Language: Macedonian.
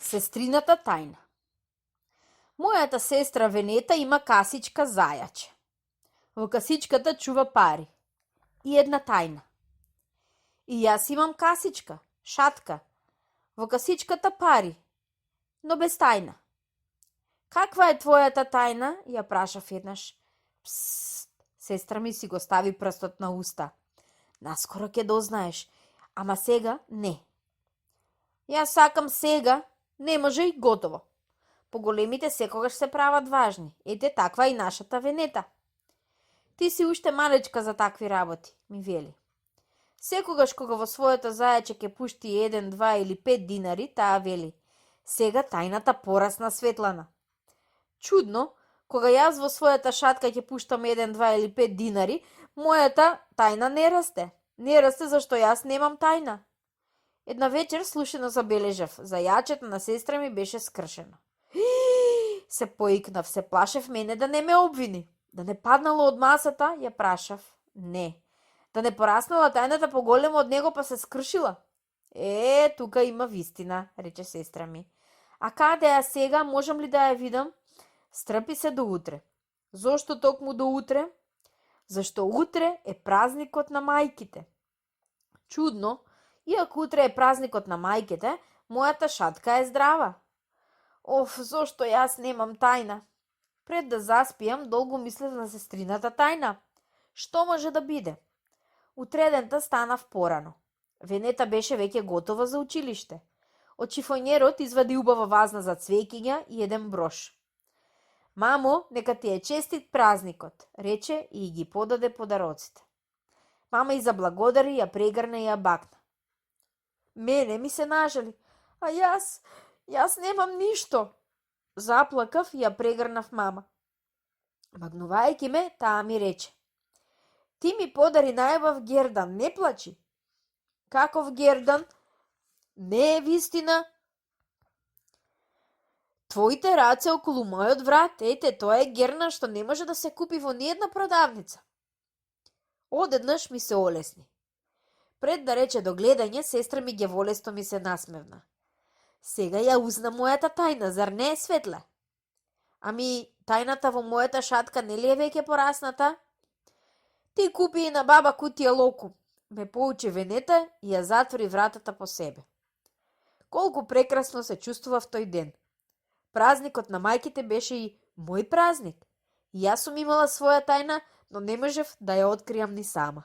Сестрината тајна. Мојата сестра Венета има касичка зајаче. Во касичката чува пари. И една тајна. И јас имам касичка, шатка. Во касичката пари, но без тајна. Каква е твојата тајна? Ја прашав еднаш. Псст, сестра ми си го стави прстот на уста. Наскоро ќе дознаеш, ама сега не. Јас сакам сега, не може и готово. Поголемите секогаш се прават важни. Ете таква и нашата Венета. Ти си уште малечка за такви работи, ми вели. Секогаш кога во своето зајаче ќе пушти 1, 2 или 5 динари, таа вели. Сега тајната порасна Светлана. Чудно, кога јас во својата шатка ќе пуштам 1, 2 или 5 динари, мојата тајна не расте. Не расте зашто јас немам тајна. Една вечер слушано забележав, зајачето на сестра ми беше скршено. Се поикнав, се плашев мене да не ме обвини. Да не паднало од масата, ја прашав. Не. Да не пораснала тајната поголема од него па се скршила? Тука има вистина, рече сестра ми. А каде ја сега, можам ли да ја видам? Стрпи се до утре. Зошто токму до утре? Зашто утре е празникот на мајките. Чудно, иако утре е празникот на мајките, мојата шатка е здрава. Зошто јас немам тајна? Пред да заспијам, долго мислев на сестрината тајна. Што може да биде? Утредента станав порано. Венета беше веќе готова за училиште. Од шифонјерот извади убава вазна за цвеќиња и еден брош. Мамо, нека ти е честит празникот, рече и ги подаде подароците. Мама и заблагодари, ја прегрна и ја бакна. Мене ми се нажали, а јас немам ништо. Заплакав и ја прегрнав мама. Магнувајќи ме, таа ми рече. Ти ми подари најубав гердан, не плачи. Каков гердан? Не е вистина. Твоите раце околу мојот врат, тоа е гердан што не може да се купи во ниедна продавница. Одеднаш ми се олесни. Пред да рече до гледање, сестра ми гјаволесто ми се насмевна. Сега ја узна мојата тајна, зар не е, Светле? Ами, тајната во мојата шатка нели е веќе порасната? Ти купи и на баба кутија локум, ме поучи Венета и ја затвори вратата по себе. Колку прекрасно се чувствував тој ден. Празникот на мајките беше и мој празник. И јас сум имала своја тајна, но не можев да ја откријам ни сама.